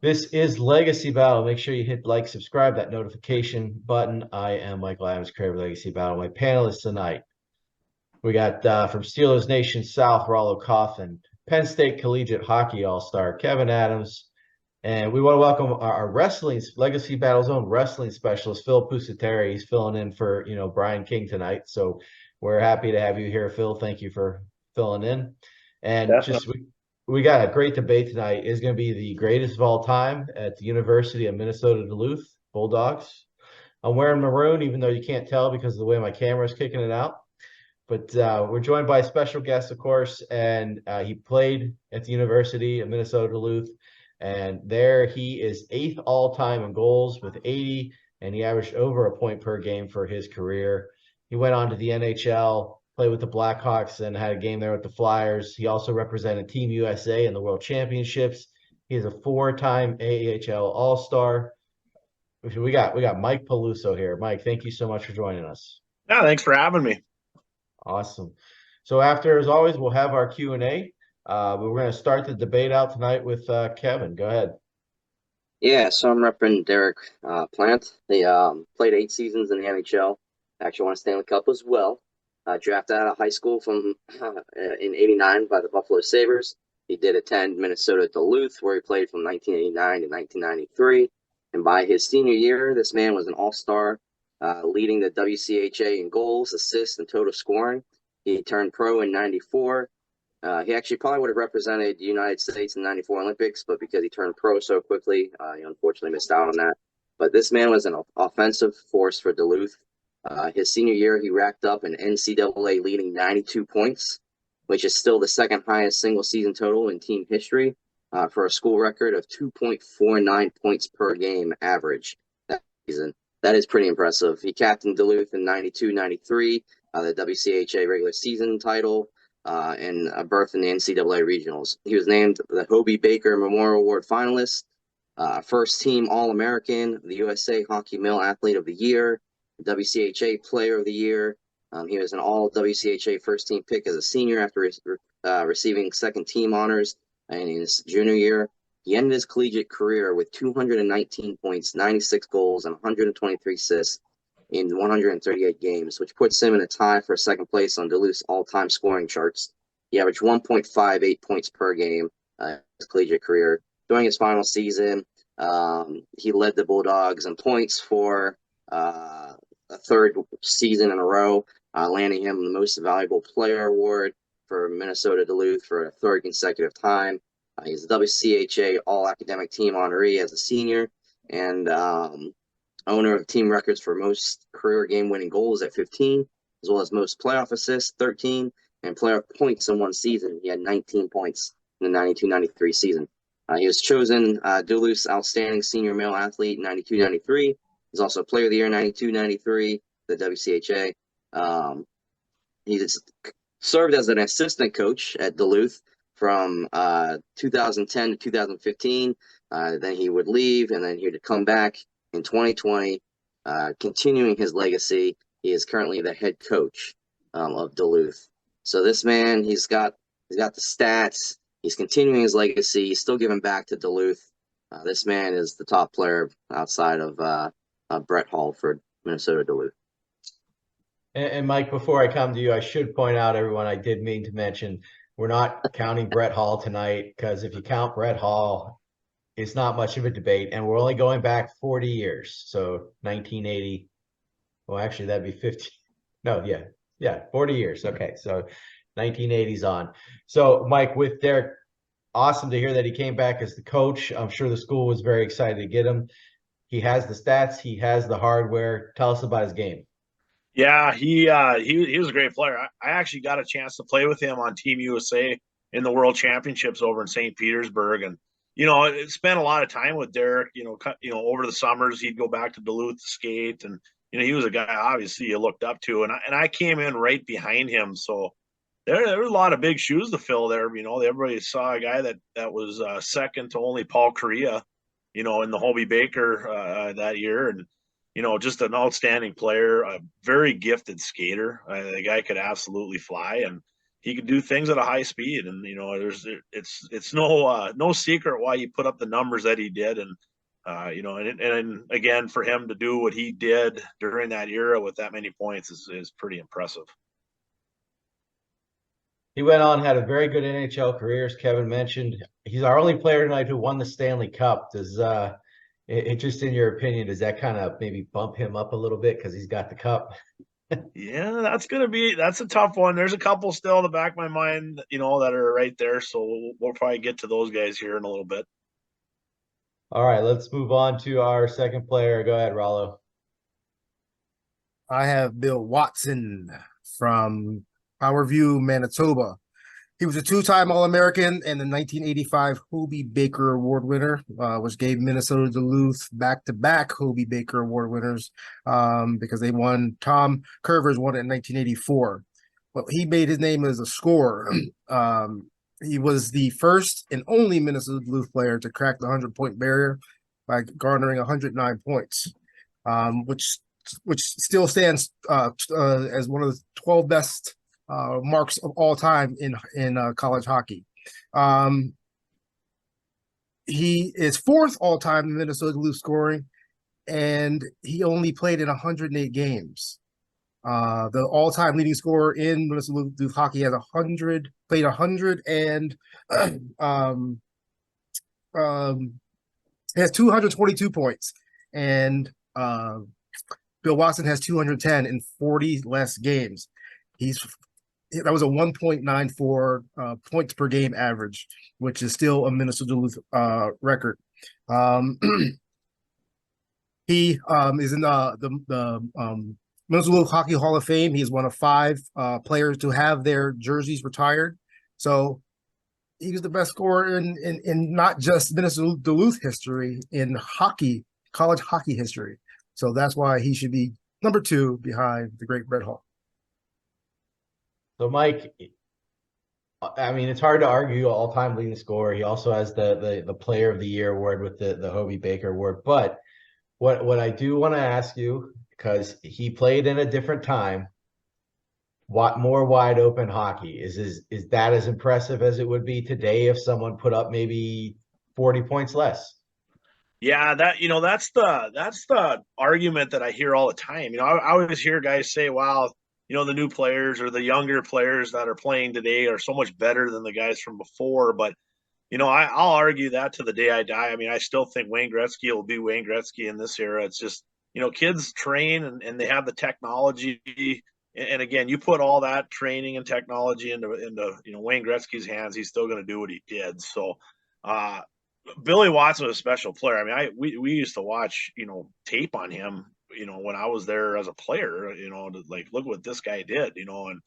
This is Legacy Battle. Make sure you hit like, subscribe, that notification button. I am Michael Adams, creator of Legacy Battle. My panelists tonight, we got from Steelers Nation South, Rollo Coffin, Penn State Collegiate Hockey All-Star, Kevin Adams, and we want to welcome our wrestling Legacy Battle's own wrestling specialist, Phil Pusateri. He's filling in for Brian King tonight. So we're happy to have you here, Phil. Thank you for filling in. And just Definitely. we got a great debate tonight. Is going to be the greatest of all time at the University of Minnesota Duluth Bulldogs. I'm wearing maroon, even though you can't tell because of the way my camera is kicking it out. But we're joined by a special guest, of course, and he played at the University of Minnesota Duluth, and there he is eighth all time in goals with 80, and he averaged over a point per game for his career. He went on to the NHL, played with the Blackhawks, and had a game there with the Flyers. He also represented Team USA in the World Championships. He is a four-time AHL All-Star. We got Mike Peluso here. Mike, thank you so much for joining us. Yeah, thanks for having me. Awesome. So after, as always, we'll have our Q&A. But we're going to start the debate out tonight with Kevin. Go ahead. Yeah, so I'm repping Derek Plant. He played 8 seasons in the NHL. Actually won a Stanley Cup as well. Drafted out of high school from in '89 by the Buffalo Sabres. He did attend Minnesota Duluth, where he played from 1989 to 1993. And by his senior year, this man was an all-star, leading the WCHA in goals, assists, and total scoring. He turned pro in '94. He actually probably would have represented the United States in '94 Olympics, but because he turned pro so quickly, he unfortunately missed out on that. But this man was an offensive force for Duluth. His senior year, he racked up an NCAA leading 92 points, which is still the second highest single season total in team history, for a school record of 2.49 points per game average that season. That is pretty impressive. He captained Duluth in '92-'93, the WCHA regular season title, and a berth in the NCAA regionals. He was named the Hobie Baker Memorial Award finalist, first team All-American, the USA Hockey Male Athlete of the Year, WCHA Player of the Year. He was an All-WCHA first team pick as a senior after receiving second team honors in his junior year. He ended his collegiate career with 219 points, 96 goals, and 123 assists in 138 games, which puts him in a tie for second place on Duluth's all-time scoring charts. He averaged 1.58 points per game in his collegiate career. During his final season, he led the Bulldogs in points for a third season in a row, landing him the Most Valuable Player Award for Minnesota Duluth for a third consecutive time. He's a WCHA All-Academic Team honoree as a senior, and owner of team records for most career game-winning goals at 15, as well as most playoff assists, 13, and playoff points in one season. He had 19 points in the '92-'93 season. He was chosen Duluth's Outstanding Senior Male Athlete in '92-'93. He's also Player of the Year '92-'93, the WCHA. He served as an assistant coach at Duluth from 2010 to 2015. Then he would leave, and then he would come back in 2020, continuing his legacy. He is currently the head coach of Duluth. So this man, he's got the stats. He's continuing his legacy. He's still giving back to Duluth. This man is the top player outside of Brett Hall for Minnesota Duluth. And Mike, before I come to you, I should point out, everyone, I did mean to mention we're not counting Brett Hall tonight, because if you count Brett Hall, it's not much of a debate, and we're only going back 40 years. So 1980. Well, actually, that'd be 50. No, yeah, 40 years. Okay, so 1980s on. So, Mike, with Derek, awesome to hear that he came back as the coach. I'm sure the school was very excited to get him. He has the stats. He has the hardware. Tell us about his game. Yeah, he was a great player. I actually got a chance to play with him on Team USA in the World Championships over in St. Petersburg, and spent a lot of time with Derek. Over the summers he'd go back to Duluth to skate, and he was a guy obviously you looked up to, and I came in right behind him, so there were a lot of big shoes to fill there. Everybody saw a guy that was second to only Paul Kariya, in the Hobie Baker that year, and just an outstanding player, a very gifted skater. The guy could absolutely fly, and he could do things at a high speed, and it's no secret why he put up the numbers that he did, and and again, for him to do what he did during that era with that many points is pretty impressive. He went on, had a very good NHL career, as Kevin mentioned. He's our only player tonight who won the Stanley Cup. Does it just in your opinion, does that kind of maybe bump him up a little bit because he's got the cup? Yeah, that's a tough one. There's a couple still in the back of my mind, that are right there. So we'll probably get to those guys here in a little bit. All right, let's move on to our second player. Go ahead, Rollo. I have Bill Watson from Powerview, Manitoba. He was a two-time All-American and the 1985 Hobey Baker Award winner, which gave Minnesota Duluth back-to-back Hobey Baker Award winners because they won. Tom Curvers won it in 1984. Well, he made his name as a scorer. He was the first and only Minnesota Duluth player to crack the 100-point barrier by garnering 109 points, which still stands as one of the 12 best marks of all time in college hockey. He is fourth all time in Minnesota Duluth scoring, and he only played in 108 games. The all-time leading scorer in Minnesota Duluth hockey has 100 and has 222 points, and Bill Watson has 210 in 40 less games. That was a 1.94 points per game average, which is still a Minnesota Duluth record. He is in the Minnesota Duluth Hockey Hall of Fame. He is one of 5 players to have their jerseys retired. So he was the best scorer in not just Minnesota Duluth history, in hockey, college hockey history. So that's why he should be number 2 behind the great Brett Hall. So, Mike, I mean, it's hard to argue all-time leading scorer. He also has the Player of the Year award with the Hobey Baker Award. But what I do want to ask you, because he played in a different time, more wide open hockey. Is that as impressive as it would be today if someone put up maybe 40 points less? Yeah, that's the argument that I hear all the time. I always hear guys say, "Wow, the new players or the younger players that are playing today are so much better than the guys from before." But I'll argue that to the day I die. I mean, I still think Wayne Gretzky will be Wayne Gretzky in this era. It's just kids train and they have the technology. And again, you put all that training and technology into Wayne Gretzky's hands, he's still going to do what he did. So, Billy Watson was a special player. I mean, we used to watch, tape on him, when I was there as a player, to like, look what this guy did, and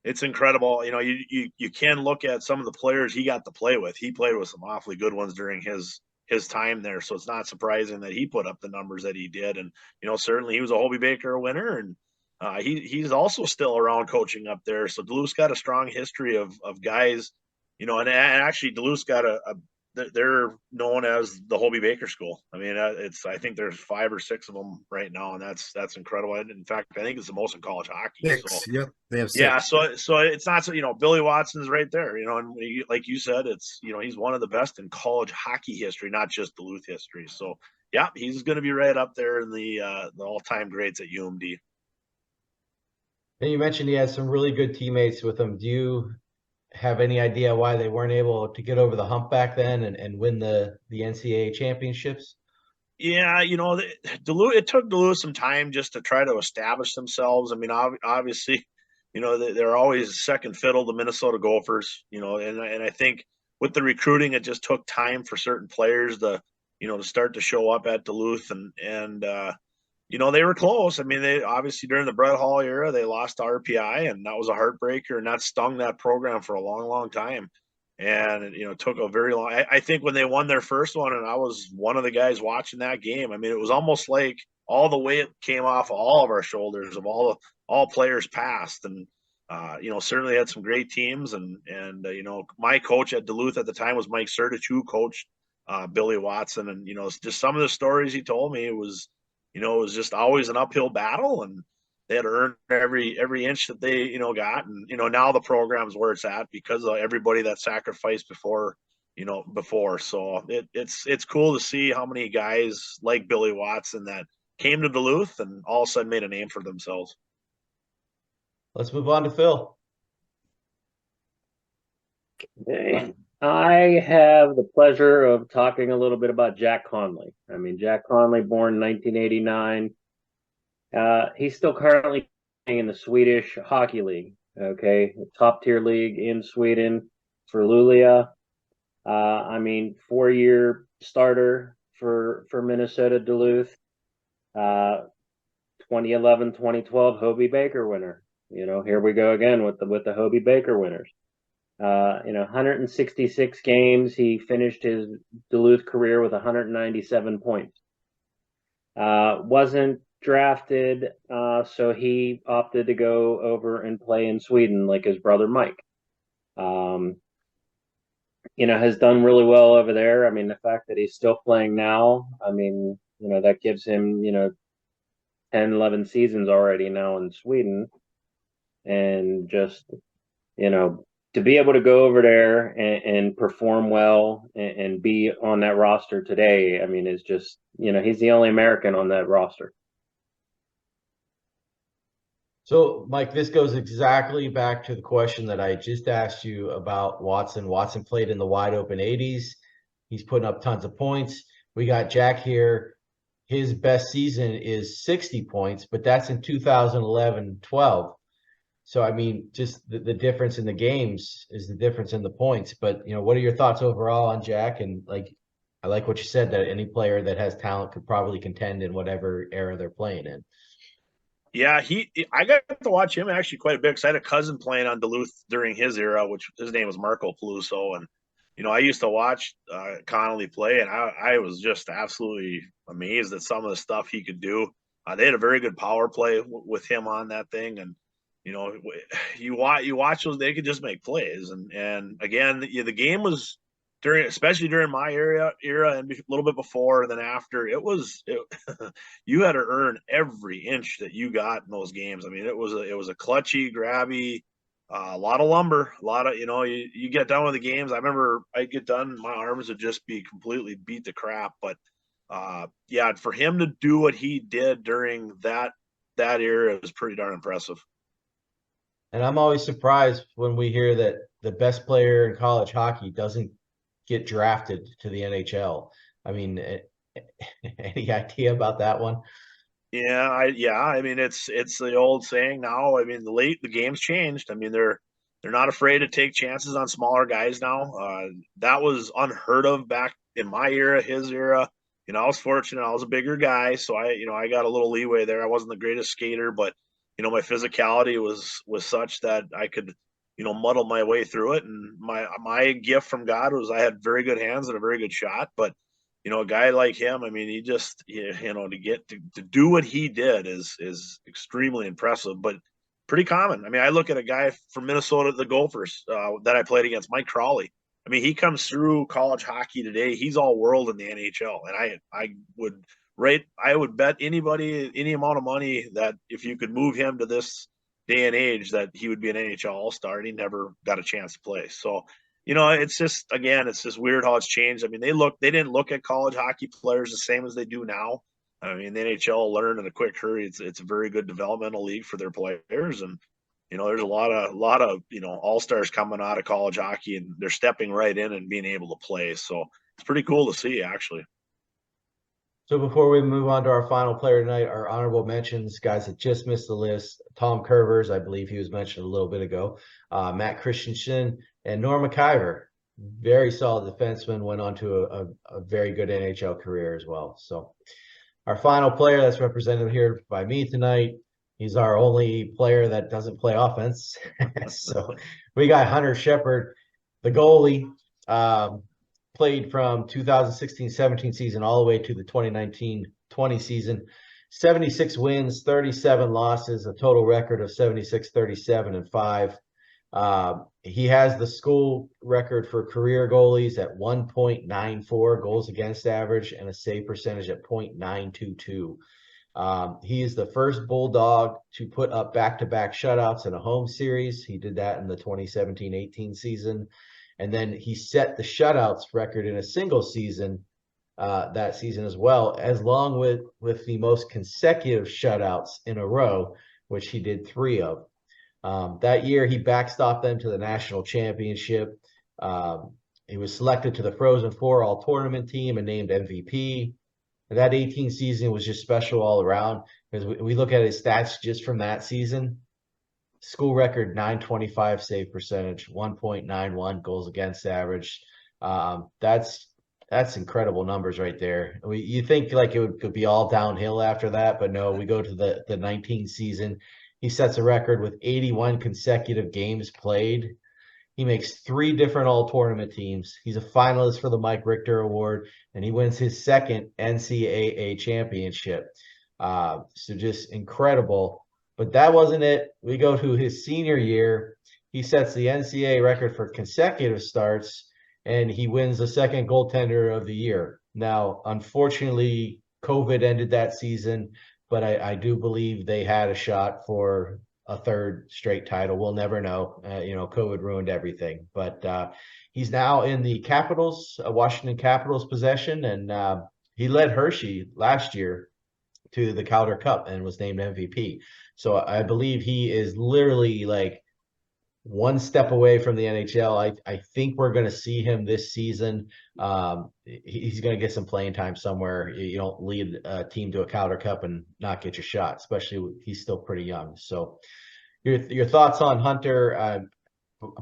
it's incredible. You can look at some of the players he got to play with. He played with some awfully good ones during his time there. So it's not surprising that he put up the numbers that he did. And, certainly he was a Hobey Baker winner, and he's also still around coaching up there. So Duluth's got a strong history of guys, and actually Duluth's got they're known as the Hobey Baker School. I mean, I think there's 5 or 6 of them right now, and that's incredible. In fact, I think it's the most in college hockey. 6, yep, they have 6. Yeah, so it's not so Billy Watson's right there, and like you said, it's he's one of the best in college hockey history, not just Duluth history. So yeah, he's going to be right up there in the all-time greats at UMD. And you mentioned he has some really good teammates with him. Do you have any idea why they weren't able to get over the hump back then and win the NCAA championships? Yeah, Duluth. It took Duluth some time just to try to establish themselves. I mean, obviously, they're always second fiddle to Minnesota Gophers. And I think with the recruiting, it just took time for certain players to start to show up at Duluth, and they were close. I mean, they obviously during the Brett Hall era, they lost to RPI, and that was a heartbreaker, and that stung that program for a long, long time. And it took a very long. I think when they won their first one, and I was one of the guys watching that game. I mean, it was almost like all the weight came off all of our shoulders of all players past, and certainly had some great teams. And my coach at Duluth at the time was Mike Sertich, who coached Billy Watson, and just some of the stories he told me, it was just always an uphill battle. And they had earned every inch that they, got. And, now the program's where it's at because of everybody that sacrificed before. So it's cool to see how many guys like Billy Watson that came to Duluth and all of a sudden made a name for themselves. Let's move on to Phil. Okay. I have the pleasure of talking a little bit about Jack Conley. I mean, Jack Conley, born in 1989. He's still currently playing in the Swedish Hockey League, okay, top tier league in Sweden for Luleå. 4-year starter for Minnesota Duluth. 2011, 2012 Hobey Baker winner. Here we go again with the Hobey Baker winners. 166 games. He finished his Duluth career with 197 points. Wasn't drafted, so he opted to go over and play in Sweden like his brother Mike. Has done really well over there. I mean, the fact that he's still playing now, that gives him, 10, 11 seasons already now in Sweden. And just, to be able to go over there and perform well and be on that roster today, is just, he's the only American on that roster. So, Mike, this goes exactly back to the question that I just asked you about Watson. Watson played in the wide open 80s. He's putting up tons of points. We got Jack here. His best season is 60 points, but that's in 2011-12. So, just the difference in the games is the difference in the points. But, what are your thoughts overall on Jack? And, I like what you said, that any player that has talent could probably contend in whatever era they're playing in. Yeah, I got to watch him actually quite a bit because I had a cousin playing on Duluth during his era, which his name was Marco Peluso. And, I used to watch Connolly play, and I was just absolutely amazed at some of the stuff he could do. They had a very good power play with him on that thing. And, you watch those, they could just make plays. And again, the game was especially during my era and a little bit before and then after, you had to earn every inch that you got in those games. It was a clutchy, grabby, a lot of lumber, a lot of, you get done with the games. I remember I'd get done, my arms would just be completely beat to crap. But yeah, for him to do what he did during that era was pretty darn impressive. And I'm always surprised when we hear that the best player in college hockey doesn't get drafted to the NHL. Any idea about that one? Yeah, it's the old saying now. The game's changed. They're not afraid to take chances on smaller guys now. That was unheard of back in my era, his era. I was fortunate. I was a bigger guy, so I got a little leeway there. I wasn't the greatest skater, but my physicality was such that I could muddle my way through it. And my gift from God was I had very good hands and a very good shot. But a guy like him, he just to get to do what he did is extremely impressive, but pretty common. I look at a guy from Minnesota, the Gophers, that I played against, Mike Crawley. He comes through college hockey today. He's all world in the NHL, and I would bet anybody any amount of money that if you could move him to this day and age, that he would be an NHL All-Star, and he never got a chance to play. So, it's just weird how it's changed. They didn't look at college hockey players the same as they do now. The NHL learned in a quick hurry. It's a very good developmental league for their players, and there's a lot of all-stars coming out of college hockey, and they're stepping right in and being able to play. So it's pretty cool to see, actually. So before we move on to our final player tonight, our honorable mentions, guys that just missed the list: Tom Curvers, I believe he was mentioned a little bit ago, Matt Christensen, and Norm McIver. Very solid defenseman, went on to a very good NHL career as well. So our final player that's represented here by me tonight, he's our only player that doesn't play offense. So we got Hunter Shepard, the goalie. Played from 2016-17 season all the way to the 2019-20 season. 76 wins, 37 losses, a total record of 76, 37, and 5. He has the school record for career goalies at 1.94 goals against average and a save percentage at .922. He is the first Bulldog to put up back-to-back shutouts in a home series. He did that in the 2017-18 season. And then he set the shutouts record in a single season that season as well, as long with the most consecutive shutouts in a row, which he did 3 of. That year, he backstopped them to the national championship. He was selected to the Frozen Four All-Tournament team and named MVP. And that 18 season was just special all around because we look at his stats just from that season. School record 925 save percentage, 1.91 goals against average. That's incredible numbers right there. You think like it could be all downhill after that, but no, we go to the 19 season. He sets a record with 81 consecutive games played. He makes 3 different all-tournament teams. He's a finalist for the Mike Richter Award, and he wins his second NCAA championship. So just incredible. But that wasn't it. We go to his senior year. He sets the NCAA record for consecutive starts, and he wins the second goaltender of the year. Now, unfortunately, COVID ended that season, but I do believe they had a shot for a third straight title. We'll never know. COVID ruined everything. But he's now in the Capitals, Washington Capitals possession, and he led Hershey last year to the Calder Cup and was named MVP. So I believe he is literally like one step away from the NHL. I think we're going to see him this season. He's going to get some playing time somewhere. You don't lead a team to a Calder Cup and not get your shot, especially he's still pretty young. So your thoughts on Hunter?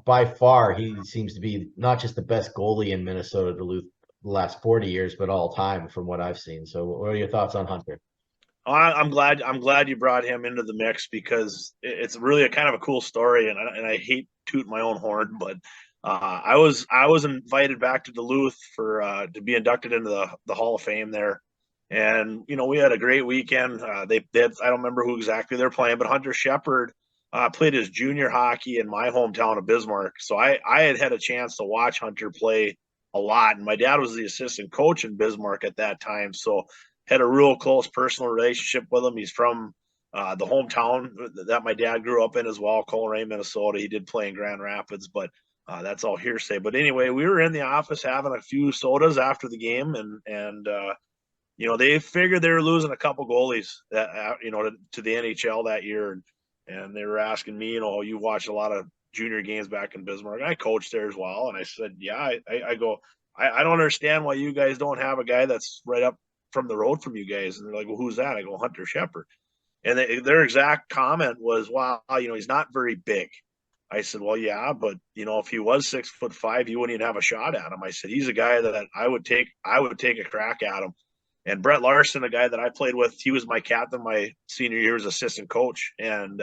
By far, he seems to be not just the best goalie in Minnesota Duluth the last 40 years, but all time from what I've seen. So what are your thoughts on Hunter? I'm glad you brought him into the mix because it's really a kind of a cool story, and I hate tooting my own horn, but I was invited back to Duluth for to be inducted into the Hall of Fame there, and we had a great weekend. They I don't remember who exactly they're playing, but Hunter Shepard played his junior hockey in my hometown of Bismarck, so I had a chance to watch Hunter play a lot, and my dad was the assistant coach in Bismarck at that time, so had a real close personal relationship with him. He's from the hometown that my dad grew up in as well, Coleraine, Minnesota. He did play in Grand Rapids, but that's all hearsay. But anyway, we were in the office having a few sodas after the game, and they figured they were losing a couple goalies that to the NHL that year, and they were asking me, you watched a lot of junior games back in Bismarck. I coached there as well, and I said, yeah. I go, I don't understand why you guys don't have a guy that's right up from the road from you guys. And they're like, well, who's that? I go, Hunter Shepard. And their exact comment was, wow, he's not very big. I said, well, yeah, but if he was 6'5", you wouldn't even have a shot at him. I said, he's a guy that I would take a crack at him. And Brett Larson, a guy that I played with, he was my captain my senior year as assistant coach. And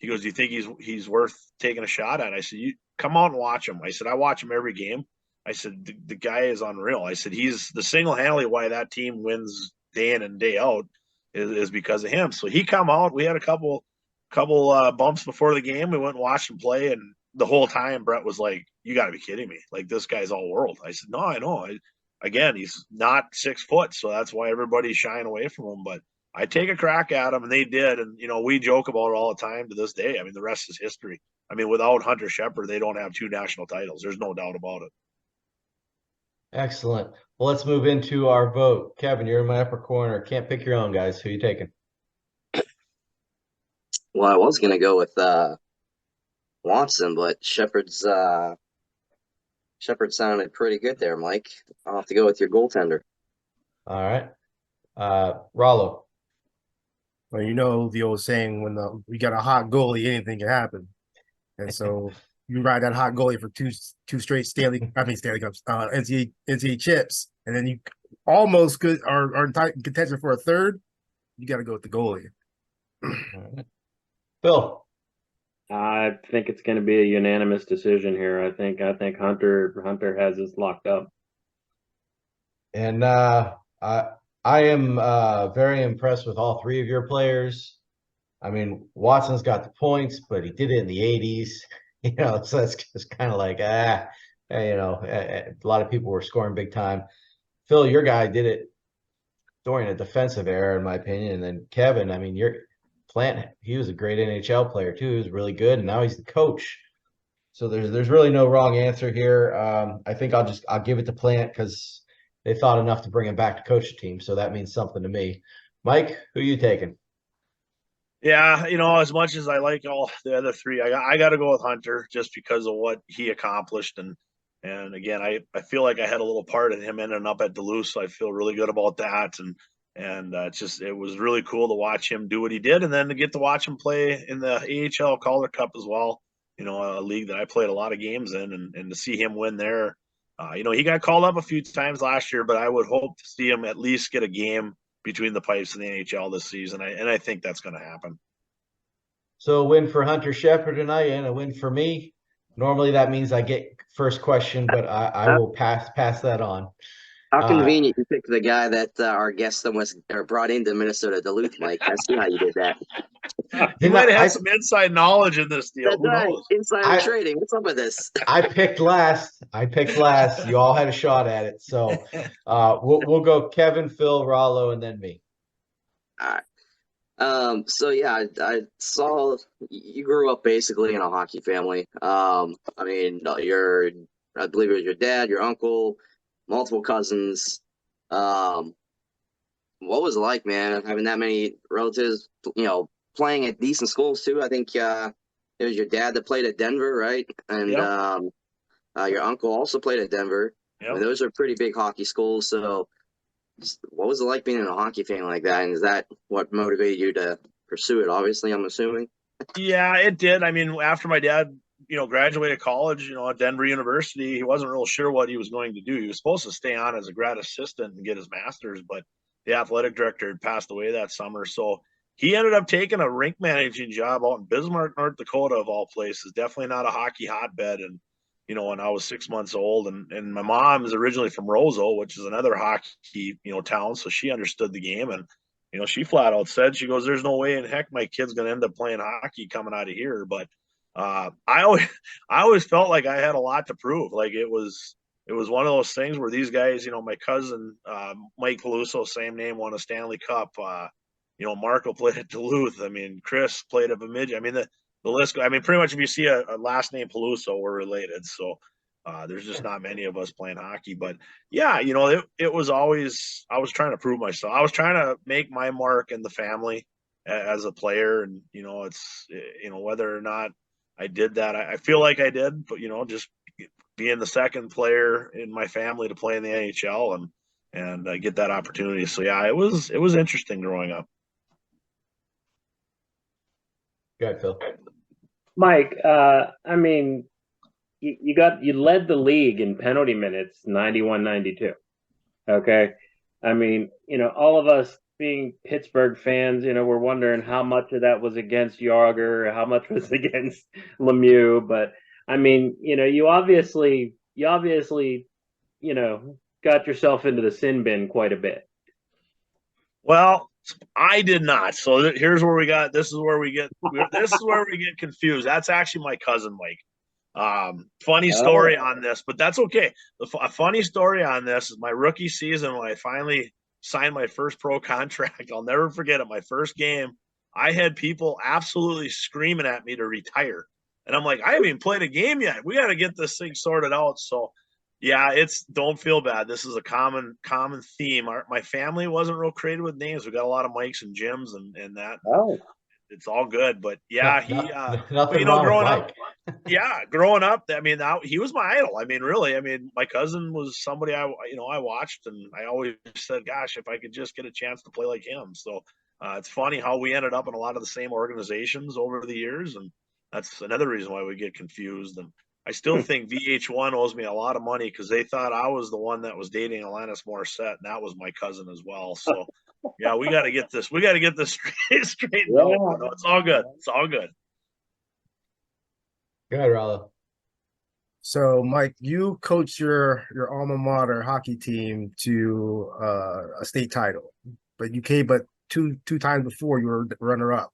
he goes, do you think he's worth taking a shot at? I said, you come out and watch him. I said, I watch him every game. I said, the guy is unreal. I said, he's the single-handedly why that team wins day in and day out is because of him. So he come out. We had a couple bumps before the game. We went and watched him play, and the whole time Brett was like, you got to be kidding me. Like, this guy's all world. I said, no, I know. Again, he's not 6 foot, so that's why everybody's shying away from him. But I take a crack at him, and they did. And, we joke about it all the time to this day. I mean, the rest is history. I mean, without Hunter Shepard, they don't have 2 national titles. There's no doubt about it. Excellent. Well, let's move into our vote. Kevin, you're in my upper corner. Can't pick your own, guys. Who are you taking? Well, I was gonna go with Watson, but Shepard sounded pretty good there, Mike. I'll have to go with your goaltender. All right. Rollo. Well, the old saying, when we got a hot goalie, anything can happen. And so you ride that hot goalie for two straight Stanley Cups, NCAA chips, and then you almost are in contention for a third. You got to go with the goalie. All right. Phil. I think it's going to be a unanimous decision here. I think Hunter has this locked up. And I am very impressed with all 3 of your players. I mean, Watson's got the points, but he did it in the 80s. So that's just kind of like, a lot of people were scoring big time. Phil, your guy did it during a defensive era, in my opinion. And then Kevin, I mean, Plant, he was a great NHL player too. He was really good, and now he's the coach. So there's really no wrong answer here. I think I'll give it to Plant because they thought enough to bring him back to coach the team. So that means something to me. Mike, who you taking? Yeah, as much as I like all the other three, I got to go with Hunter just because of what he accomplished, and again, I feel like I had a little part in him ending up at Duluth, so I feel really good about that, and it was really cool to watch him do what he did, and then to get to watch him play in the AHL Calder Cup as well. A league that I played a lot of games in, and to see him win there. He got called up a few times last year, but I would hope to see him at least get a game between the pipes in the NHL this season, and I think that's going to happen. So a win for Hunter Shepard tonight and a win for me. Normally that means I get first question, but I will pass that on. How convenient you picked the guy that our guest was brought into Minnesota Duluth, Mike. I see how you did that. You might have had some inside knowledge in this deal. That's Who right. knows? Insider trading. What's up with this? I picked last. You all had a shot at it. So we'll go Kevin, Phil, Rollo, and then me. All right. So yeah, I saw you grew up basically in a hockey family. I mean, I believe it was your dad, your uncle, multiple cousins. What was it like, man, having that many relatives, playing at decent schools too? I think it was your dad that played at Denver, right? And Yep. Your uncle also played at Denver. Yep. I mean, those are pretty big hockey schools. So what was it like being in a hockey family like that? And is that what motivated you to pursue it? Obviously, I'm assuming. Yeah, it did. I mean, after my dad, graduated college, at Denver University, he wasn't real sure what he was going to do. He was supposed to stay on as a grad assistant and get his master's, but the athletic director had passed away that summer. So he ended up taking a rink managing job out in Bismarck, North Dakota, of all places. Definitely not a hockey hotbed. And, when I was 6 months old, and my mom is originally from Roseau, which is another hockey, town. So she understood the game. And, she flat out said, she goes, there's no way in heck my kid's going to end up playing hockey coming out of here. But I always felt like I had a lot to prove. Like it was one of those things where these guys, my cousin, Mike Peluso, same name, won a Stanley Cup. Marco played at Duluth. I mean, Chris played at Bemidji. I mean, the list, I mean, pretty much if you see a last name Peluso, we're related. So there's just not many of us playing hockey. But yeah, it was always, I was trying to prove myself. I was trying to make my mark in the family as a player. And, it's, whether or not I did that, I feel like I did, but, just being the second player in my family to play in the NHL and get that opportunity. So yeah, it was interesting growing up. Go ahead, Phil. Mike, I mean, you led the league in penalty minutes 91-92. Okay. I mean, all of us being Pittsburgh fans, we're wondering how much of that was against Yager, how much was against Lemieux. But I mean, you obviously, got yourself into the sin bin quite a bit. Well, I did not. So here's where this is where we get confused. That's actually my cousin Mike. Funny story on this, but that's okay. A funny story on this is my rookie season when I finally signed my first pro contract. I'll never forget it. My first game, I had people absolutely screaming at me to retire. And I'm like, I haven't even played a game yet. We got to get this thing sorted out. So yeah, don't feel bad. This is a common theme. My family wasn't real creative with names. We got a lot of Mikes and Jims and that. Oh. It's all good, but yeah, nothing wrong growing with Mike. up, growing up, I mean, he was my idol. I mean, really, I mean, my cousin was somebody I watched, and I always said, gosh, if I could just get a chance to play like him. So it's funny how we ended up in a lot of the same organizations over the years, and that's another reason why we get confused. And I still think VH1 owes me a lot of money because they thought I was the one that was dating Alanis Morissette, and that was my cousin as well. So. Yeah, we got to get this. We got to get this straightened out. No, it's all good. It's all good. Go ahead, Rollo. So, Mike, you coached your alma mater hockey team to a state title, but two times before you were runner up.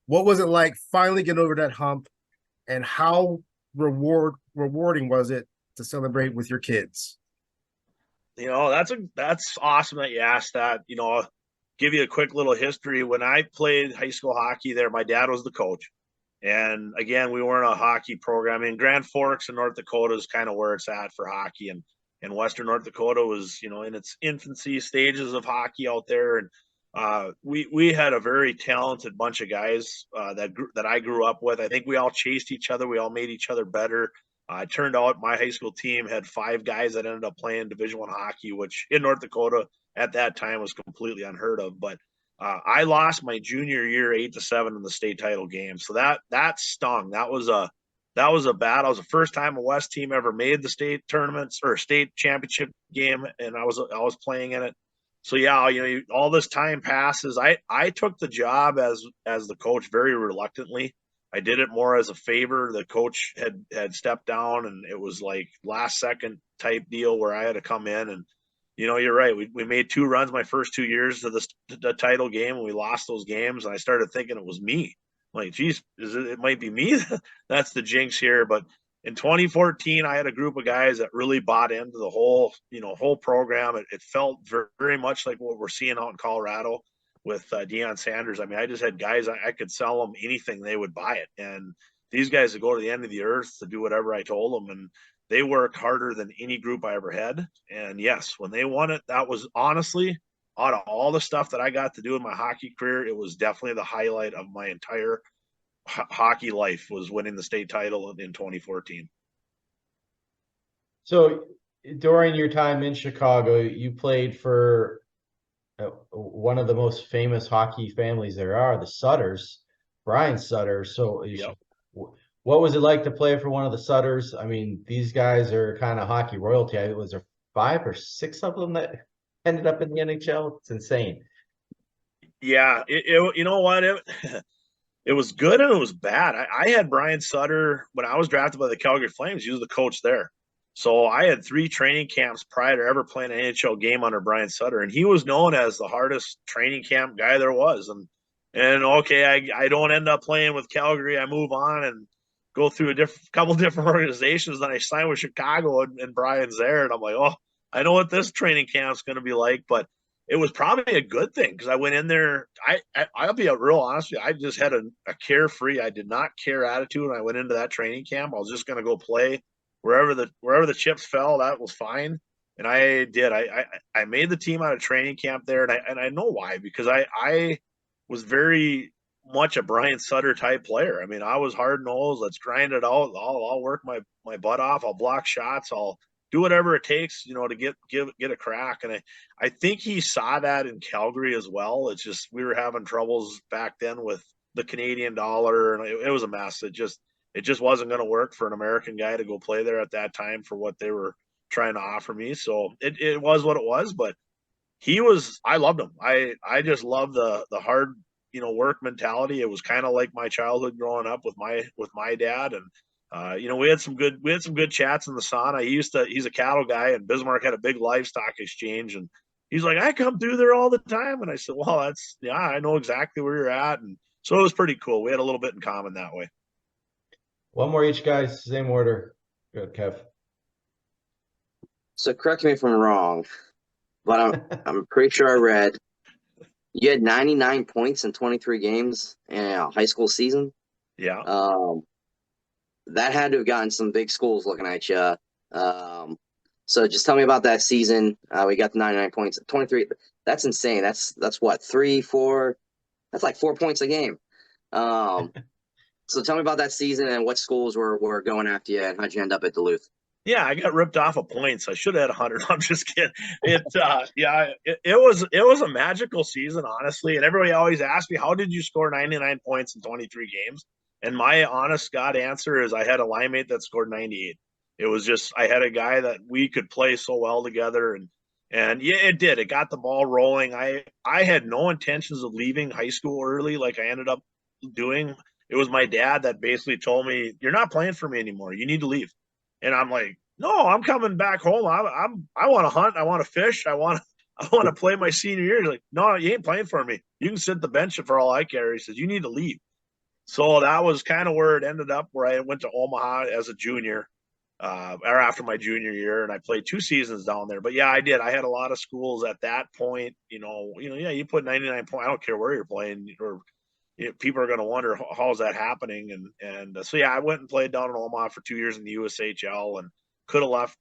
What was it like finally getting over that hump, and how rewarding was it to celebrate with your kids? That's awesome that you asked that. I'll give you a quick little history. When I played high school hockey there, my dad was the coach. And again, we weren't a hockey program. In Grand Forks in North Dakota is kind of where it's at for hockey. And Western North Dakota was, in its infancy stages of hockey out there. And we had a very talented bunch of guys that I grew up with. I think we all chased each other. We all made each other better. It turned out my high school team had 5 guys that ended up playing Division I hockey, which in North Dakota at that time was completely unheard of. But I lost my junior year 8-7 in the state title game, so that stung. That was a battle. It was the first time a West team ever made the state tournaments or state championship game, and I was playing in it. So yeah, all this time passes. I took the job as the coach very reluctantly. I did it more as a favor. The coach had stepped down, and it was like last second type deal where I had to come in. And you're right. We made 2 runs my first 2 years to the title game, and we lost those games. And I started thinking it was me. I'm like, geez, it might be me that's the jinx here. But in 2014, I had a group of guys that really bought into the whole program. It felt very, very much like what we're seeing out in Colorado with Deion Sanders. I mean, I just had guys, I could sell them anything, they would buy it. And these guys would go to the end of the earth to do whatever I told them. And they work harder than any group I ever had. And yes, when they won it, that was honestly, out of all the stuff that I got to do in my hockey career, it was definitely the highlight of my entire hockey life, was winning the state title in 2014. So during your time in Chicago, you played for one of the most famous hockey families there are, the Sutters, Brian Sutter. So Yep. what was it like to play for one of the Sutters? I mean, these guys are kind of hockey royalty. Was there 5 or 6 of them that ended up in the NHL? It's insane. Yeah, you know what? It was good and it was bad. I had Brian Sutter when I was drafted by the Calgary Flames. He was the coach there. So I had 3 training camps prior to ever playing an NHL game under Brian Sutter. And he was known as the hardest training camp guy there was. And okay, I don't end up playing with Calgary. I move on and go through a couple different organizations. Then I sign with Chicago and Brian's there. And I'm like, oh, I know what this training camp's going to be like. But it was probably a good thing because I went in there. I'll be real honest with you. I just had a carefree, I did not care attitude. And I went into that training camp. I was just going to go play wherever the chips fell. That was fine. And I did. I made the team out of training camp there. And I know why, because I was very much a Brian Sutter type player. I mean, I was hard nosed. Let's grind it out. I'll work my butt off. I'll block shots. I'll do whatever it takes, to get a crack. And I think he saw that in Calgary as well. It's just, we were having troubles back then with the Canadian dollar, and it was a mess. It just wasn't going to work for an American guy to go play there at that time for what they were trying to offer me. So it was what it was, but I loved him. I just loved the hard, work mentality. It was kind of like my childhood growing up with my dad. And we had some good chats in the sauna. He's a cattle guy, and Bismarck had a big livestock exchange, and he's like, I come through there all the time. And I said, well, I know exactly where you're at. And so it was pretty cool. We had a little bit in common that way. One more each, guys, same order. Good, Kev. So correct me if I'm wrong, but I'm pretty sure I read you had 99 points in 23 games in a high school season. Yeah. That had to have gotten some big schools looking at you. So just tell me about that season. We got the 99 points, 23. That's insane. That's what, 3, 4. That's like 4 points a game. So tell me about that season and what schools were going after you and how'd you end up at Duluth? Yeah, I got ripped off of points. I should have had 100. I'm just kidding. It was a magical season, honestly. And everybody always asks me, how did you score 99 points in 23 games? And my honest God answer is I had a line mate that scored 98. It was just, I had a guy that we could play so well together. And yeah, it did. It got the ball rolling. I had no intentions of leaving high school early like I ended up doing. It was my dad that basically told me, you're not playing for me anymore. You need to leave. And I'm like, no, I'm coming back home. I want to hunt. I want to fish. I want to play my senior year. He's like, no, you ain't playing for me. You can sit the bench for all I care. He says, you need to leave. So that was kind of where it ended up, where I went to Omaha as a junior. or after my junior year, and I played 2 seasons down there. But yeah, I did. I had a lot of schools at that point. Yeah, you put 99 points. I don't care where you're playing, or people are going to wonder how's that happening. And so yeah, I went and played down in Omaha for 2 years in the USHL, and could have left.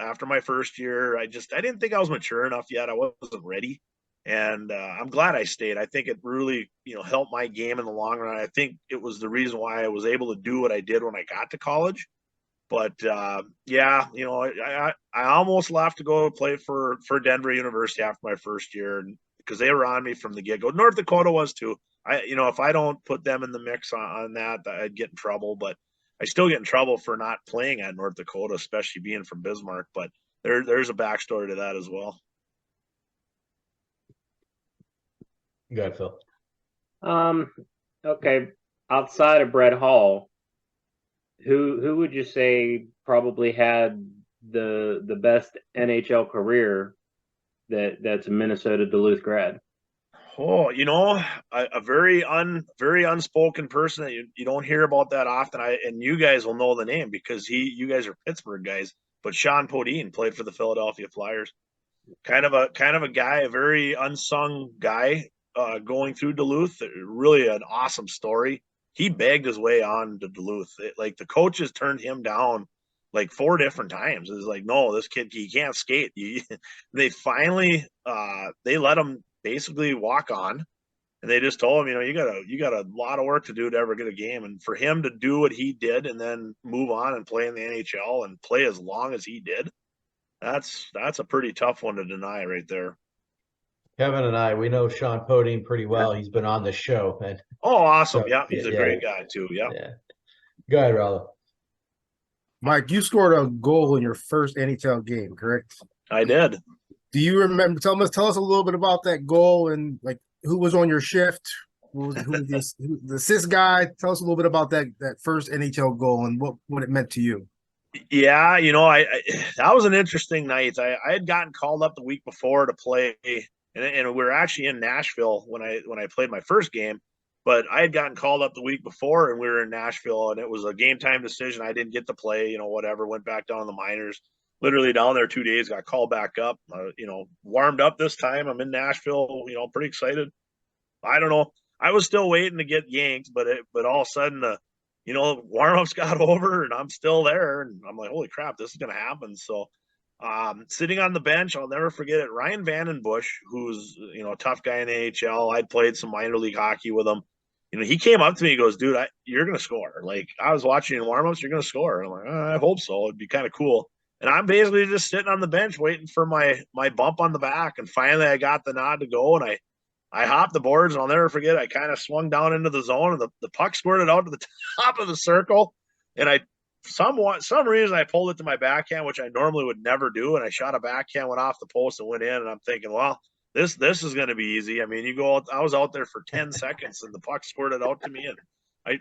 After my first year, I didn't think I was mature enough yet. I wasn't ready. And I'm glad I stayed. I think it really, helped my game in the long run. I think it was the reason why I was able to do what I did when I got to college. But yeah, I almost left to go play for Denver University after my first year, because they were on me from the get-go. North Dakota was too. If I don't put them in the mix on that, I'd get in trouble. But I still get in trouble for not playing at North Dakota, especially being from Bismarck. But there's a backstory to that as well. Go ahead, Phil. Okay. Outside of Brett Hall, who would you say probably had the best NHL career that's a Minnesota Duluth grad? Oh, a very unspoken person that you don't hear about that often. And you guys will know the name because you guys are Pittsburgh guys. But Sean Podine played for the Philadelphia Flyers. Kind of a guy, a very unsung guy, going through Duluth. Really an awesome story. He begged his way on to Duluth. Like the coaches turned him down like 4 different times. It's like, no, this kid, he can't skate. They finally they let him basically walk on, and they just told him, you got a lot of work to do to ever get a game. And for him to do what he did and then move on and play in the NHL and play as long as he did, that's a pretty tough one to deny right there. Kevin and I, we know Sean Podine pretty well. He's been on the show. And Oh, awesome. so, Yeah, he's a great guy too. Yeah. Go ahead, Rollo. Mike, you scored a goal in your first NHL game, correct? I did. Do you remember? Tell us a little bit about that goal and like who was on your shift. Who was the assist guy? Tell us a little bit about that first NHL goal and what it meant to you. Yeah, I that was an interesting night. I had gotten called up the week before to play, and we were actually in Nashville when I played my first game. But I had gotten called up the week before, and we were in Nashville, and it was a game time decision. I didn't get to play, whatever. Went back down to the minors. Literally down there 2 days, got called back up. Warmed up this time. I'm in Nashville. Pretty excited. I don't know. I was still waiting to get yanked, but all of a sudden, warm-ups got over, and I'm still there, and I'm like, holy crap, this is going to happen. So, sitting on the bench, I'll never forget it. Ryan Vandenbush, who's a tough guy in the AHL. I'd played some minor league hockey with him. He came up to me. He goes, "Dude, you're going to score." Like, I was watching in warm-ups, you're going to score. And I'm like, I hope so. It'd be kind of cool. And I'm basically just sitting on the bench waiting for my bump on the back. And finally, I got the nod to go, and I hopped the boards, and I'll never forget. I kind of swung down into the zone, and the puck squirted out to the top of the circle, and some reason I pulled it to my backhand, which I normally would never do, and I shot a backhand, went off the post, and went in. And I'm thinking, well, this is going to be easy. I mean, I was out there for 10 seconds, and the puck squirted out to me, and I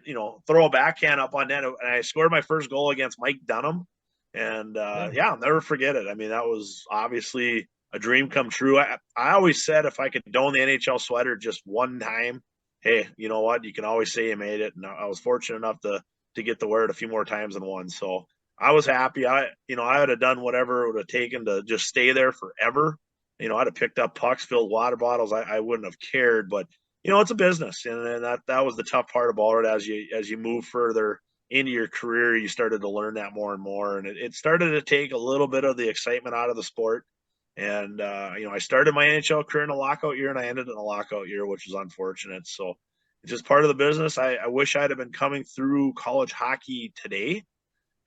throw a backhand up on net, and I scored my first goal against Mike Dunham, and I'll never forget it. I mean, that was obviously a dream come true. I always said if I could don the NHL sweater just one time, hey, you know what? You can always say you made it. And I was fortunate enough to get to wear it a few more times than one. So I was happy. I would have done whatever it would have taken to just stay there forever. I'd have picked up pucks, filled water bottles. I wouldn't have cared, but it's a business. And that was the tough part about it. As you move further into your career, you started to learn that more and more. And it started to take a little bit of the excitement out of the sport. And, I started my NHL career in a lockout year, and I ended in a lockout year, which is unfortunate. So it's just part of the business. I wish I'd have been coming through college hockey today.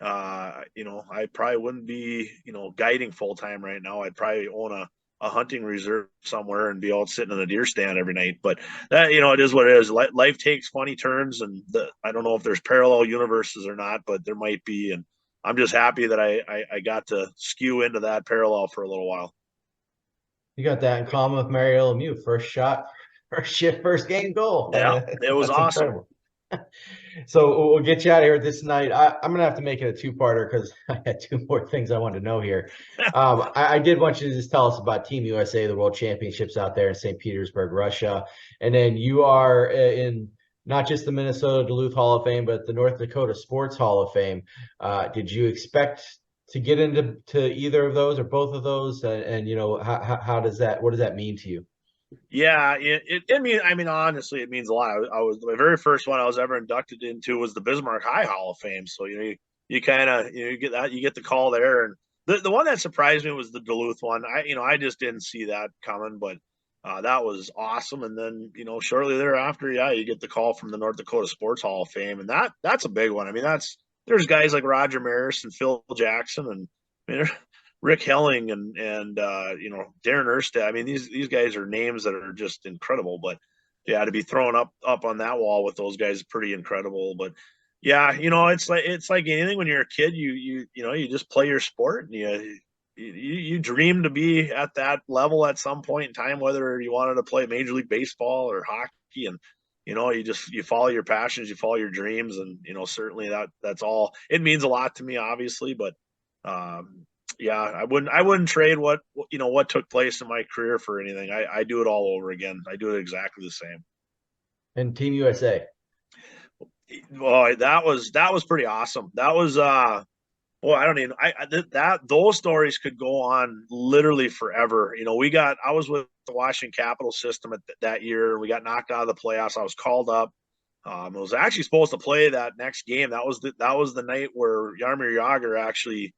I probably wouldn't be, guiding full time right now. I'd probably own a hunting reserve somewhere and be out sitting in a deer stand every night. But that, it is what it is. Life takes funny turns, and I don't know if there's parallel universes or not, but there might be. And I'm just happy that I got to skew into that parallel for a little while. You got that in common with Mario Lemieux. First shot, first shift, first game goal. Yeah, it was awesome. So we'll get you out of here this night. I'm going to have to make it a two-parter because I had 2 more things I wanted to know here. I did want you to just tell us about Team USA, the World Championships out there in St. Petersburg, Russia. And then you are in not just the Minnesota Duluth Hall of Fame, but the North Dakota Sports Hall of Fame. Did you expect to get into either of those or both of those? And you know, how does that, what does that mean to you? Yeah, I mean, honestly, it means a lot. I was my very first one I was ever inducted into was the Bismarck High Hall of Fame. So you kind of you get that, you get the call there, and the one that surprised me was the Duluth one. I just didn't see that coming, but that was awesome. And then shortly thereafter, yeah, you get the call from the North Dakota Sports Hall of Fame, and that's a big one. I mean, there's guys like Roger Maris and Phil Jackson, and I mean, Rick Helling and Darren Erstad. I mean, these guys are names that are just incredible. But yeah, to be thrown up on that wall with those guys is pretty incredible. But yeah, it's like anything when you're a kid, you just play your sport, and you dream to be at that level at some point in time, whether you wanted to play Major League Baseball or hockey, and you follow your passions, you follow your dreams, and certainly that's all. It means a lot to me, obviously, but yeah, I wouldn't trade what took place in my career for anything. I do it all over again. I do it exactly the same. And Team USA. Boy, that was pretty awesome. That was boy, I don't even that those stories could go on literally forever. I was with the Washington Capital system that year. We got knocked out of the playoffs. I was called up. I was actually supposed to play that next game. That was the night where Jaromir Jagr actually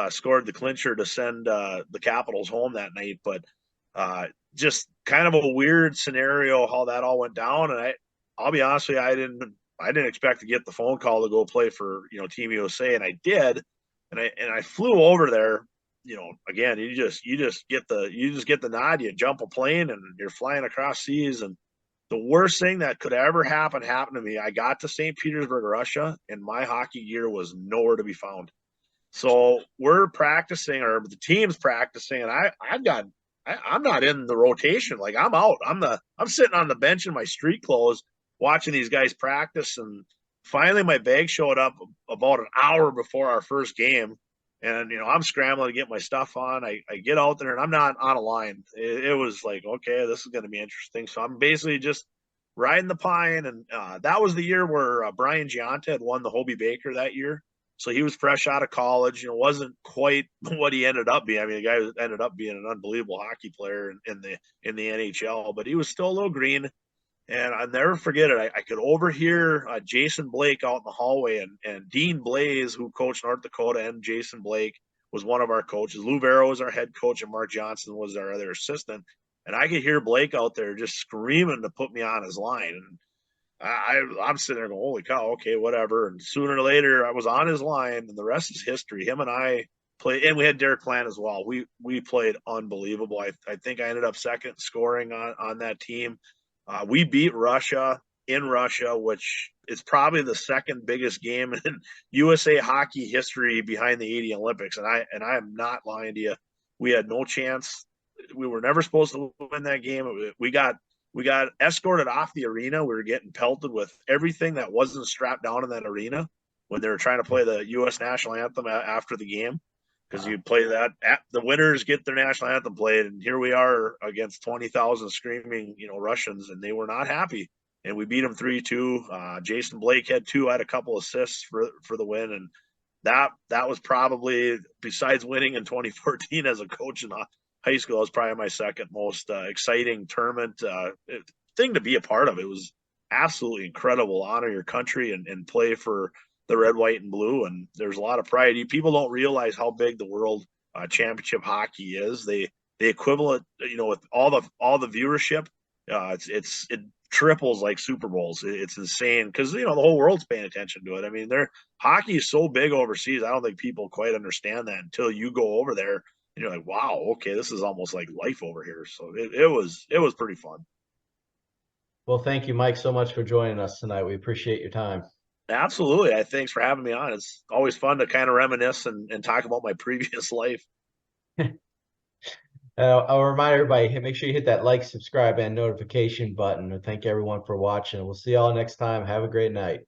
scored the clincher to send the Capitals home that night. But just kind of a weird scenario how that all went down. And I'll be honest with you, I didn't expect to get the phone call to go play for Team USA, and I did. And I flew over there. Again, you just get the nod. You jump a plane and you're flying across seas. And the worst thing that could ever happened to me. I got to St. Petersburg, Russia, and my hockey gear was nowhere to be found. So we're practicing, or the team's practicing, and I'm not in the rotation. Like, I'm out. I'm sitting on the bench in my street clothes watching these guys practice. And finally my bag showed up about an hour before our first game. And, I'm scrambling to get my stuff on. I get out there and I'm not on a line. It was like, okay, this is going to be interesting. So I'm basically just riding the pine. And that was the year where Brian Giunta had won the Hobie Baker that year. So he was fresh out of college, wasn't quite what he ended up being. I mean, the guy ended up being an unbelievable hockey player in the NHL, but he was still a little green. And I'll never forget it. I could overhear Jason Blake out in the hallway, and Dean Blaze, who coached North Dakota, and Jason Blake was one of our coaches. Lou Vero was our head coach, and Mark Johnson was our other assistant. And I could hear Blake out there just screaming to put me on his line. And I'm sitting there going, holy cow, okay, whatever. And sooner or later, I was on his line, and the rest is history. Him and I played, and we had Derek Plant as well. We played unbelievable. I think I ended up second scoring on that team. We beat Russia in Russia, which is probably the second biggest game in USA hockey history behind the 80 Olympics. And I am not lying to you. We had no chance. We were never supposed to win that game. We got escorted off the arena. We were getting pelted with everything that wasn't strapped down in that arena when they were trying to play the U.S. national anthem after the game. Because you play that, the winners get their national anthem played, and here we are against 20,000 screaming, Russians, and they were not happy. And we beat them 3-2. Jason Blake had 2. I had a couple assists for the win, and that was probably, besides winning in 2014 as a coach in high school, that was probably my second most exciting tournament thing to be a part of. It was absolutely incredible. Honor your country and play for the red, white, and blue, and there's a lot of pride. People don't realize how big the world championship hockey is. The equivalent, with all the viewership, it triples like Super Bowls. It's insane because the whole world's paying attention to it. I mean, hockey is so big overseas. I don't think people quite understand that until you go over there and you're like, wow, okay, this is almost like life over here. So it was pretty fun. Well, thank you, Mike, so much for joining us tonight. We appreciate your time. Absolutely. Thanks for having me on. It's always fun to kind of reminisce and talk about my previous life. I'll remind everybody, make sure you hit that like, subscribe, and notification button. And thank everyone for watching. We'll see y'all next time. Have a great night.